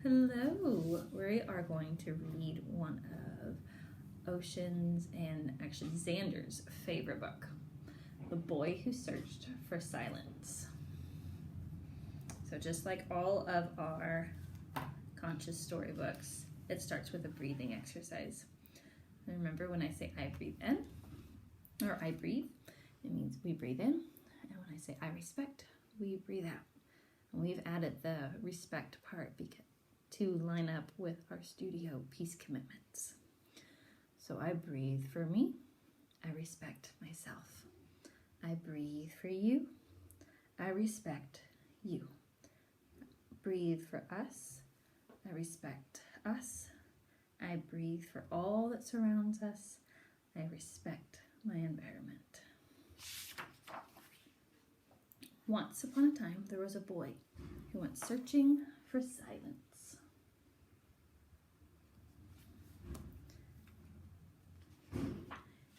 Hello, we are going to read one of Ocean's and actually Xander's favorite book, The Boy Who Searched for Silence. So just like all of our conscious storybooks, it starts with a breathing exercise. And remember, when I say I breathe in, or I breathe, it means we breathe in. And when I say I respect, we breathe out. And we've added the respect part to line up with our studio peace commitments. So I breathe for me. I respect myself. I breathe for you. I respect you. Breathe for us. I respect us. I breathe for all that surrounds us. I respect my environment. Once upon a time, there was a boy who went searching for silence.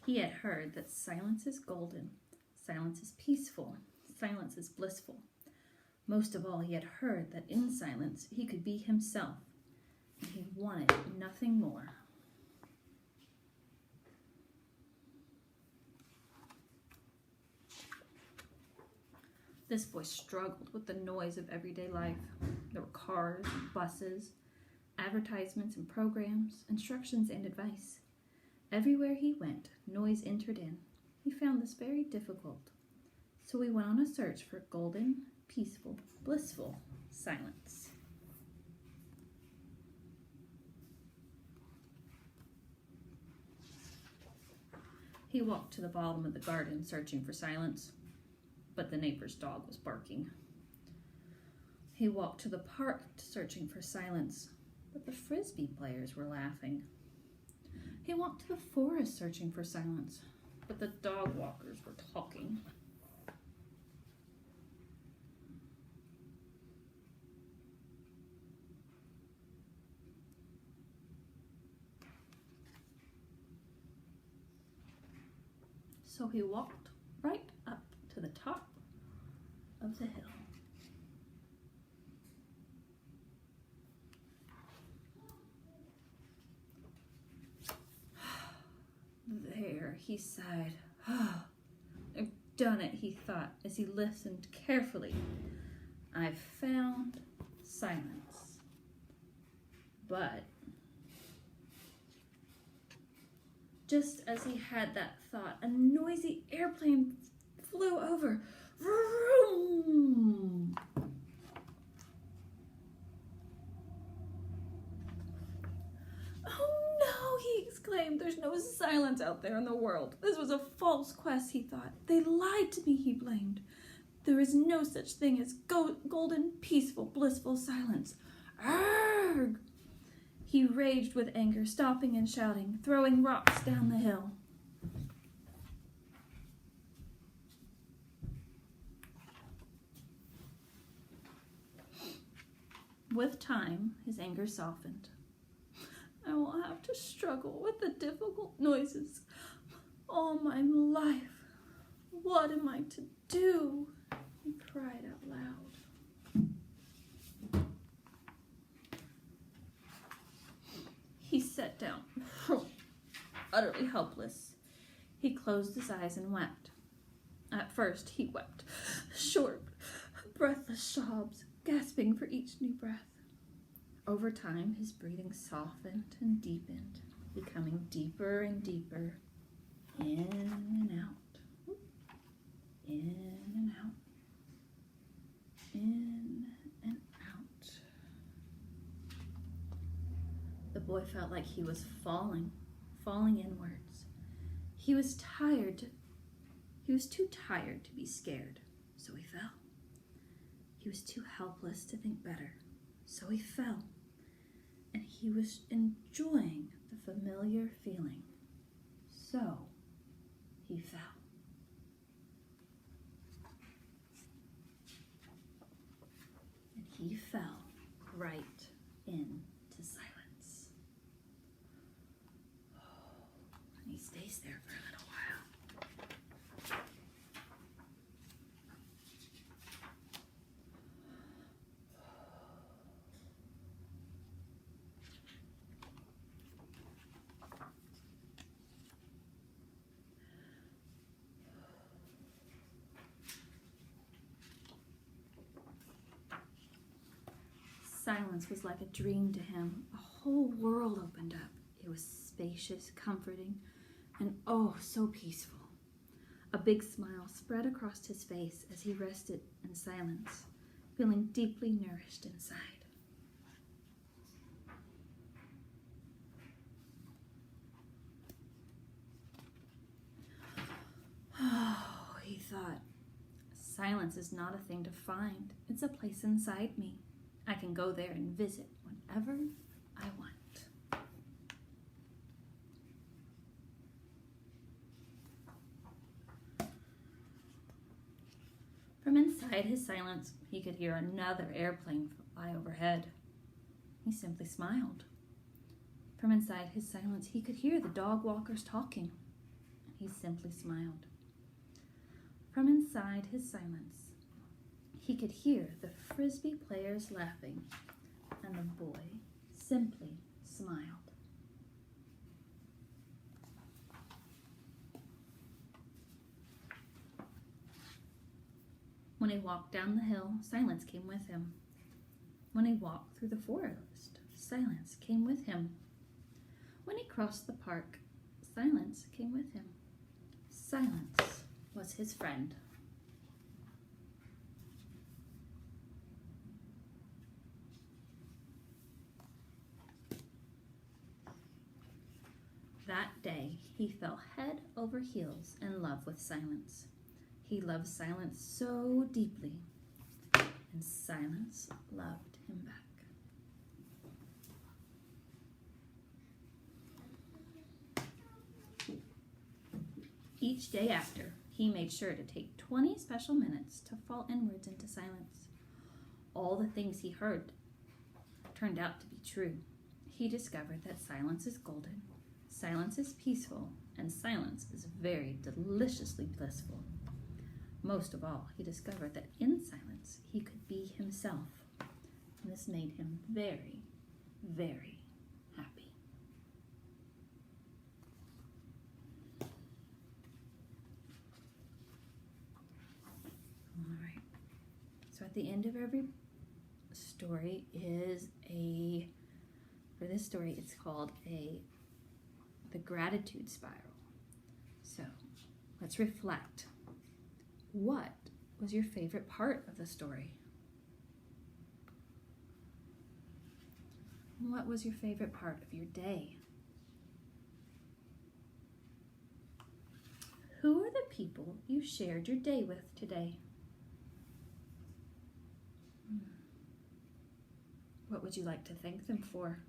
He had heard that silence is golden, silence is peaceful, silence is blissful. Most of all, he had heard that in silence he could be himself, and he wanted nothing more. This boy struggled with the noise of everyday life. There were cars and buses, advertisements and programs, instructions and advice. Everywhere he went, noise entered in. He found this very difficult. So he went on a search for golden, peaceful, blissful silence. He walked to the bottom of the garden searching for silence, but the neighbor's dog was barking. He walked to the park searching for silence, but the frisbee players were laughing. He walked to the forest searching for silence, but the dog walkers were talking. So he walked right up to the top of the hill. There, he sighed. I've done it, he thought, as he listened carefully. I've found silence. But just as he had that thought, a noisy airplane flew over. Vroom! Oh no, he exclaimed. There's no silence out there in the world. This was a false quest, he thought. They lied to me, he blamed. There is no such thing as golden, peaceful, blissful silence. Arrgh! He raged with anger, stopping and shouting, throwing rocks down the hill. With time, his anger softened. I will have to struggle with the difficult noises all my life. What am I to do? He cried out loud. He sat down, utterly helpless. He closed his eyes and wept. At first, he wept, short, breathless sobs, gasping for each new breath. Over time, his breathing softened and deepened, becoming deeper and deeper, in and out, in and out, in and out. The boy felt like he was falling inwards. He was tired. He was too tired to be scared, so he fell. He was too helpless to think better, so he fell. And he was enjoying the familiar feeling, so he fell. And he fell right into silence. And he stays there for a little while. Silence was like a dream to him. A whole world opened up. It was spacious, comforting, and oh, so peaceful. A big smile spread across his face as he rested in silence, feeling deeply nourished inside. Oh, he thought, silence is not a thing to find. It's a place inside me. I can go there and visit whenever I want. From inside his silence, he could hear another airplane fly overhead. He simply smiled. From inside his silence, he could hear the dog walkers talking. He simply smiled. From inside his silence, he could hear the frisbee players laughing, and the boy simply smiled. When he walked down the hill, silence came with him. When he walked through the forest, silence came with him. When he crossed the park, silence came with him. Silence was his friend. That day, he fell head over heels in love with silence. He loved silence so deeply, and silence loved him back. Each day after, he made sure to take 20 special minutes to fall inwards into silence. All the things he heard turned out to be true. He discovered that silence is golden, silence is peaceful, and silence is very deliciously blissful. Most of all, he discovered that in silence he could be himself. And this made him very, very happy. All right. So at the end of every story is for this story, it's called the gratitude spiral. So let's reflect. What was your favorite part of the story? What was your favorite part of your day? Who are the people you shared your day with today? What would you like to thank them for?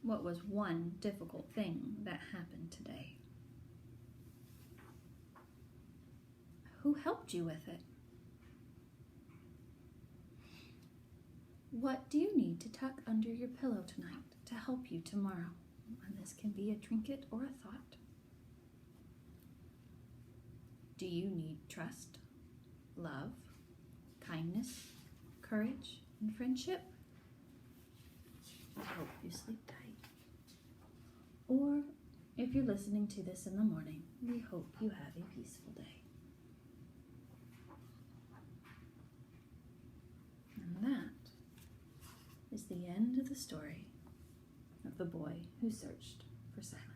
What was one difficult thing that happened today? Who helped you with it? What do you need to tuck under your pillow tonight to help you tomorrow? And this can be a trinket or a thought. Do you need trust, love, kindness, courage, and friendship? I hope you sleep tight. Or if you're listening to this in the morning, we hope you have a peaceful day. And that is the end of the story of the boy who searched for silence.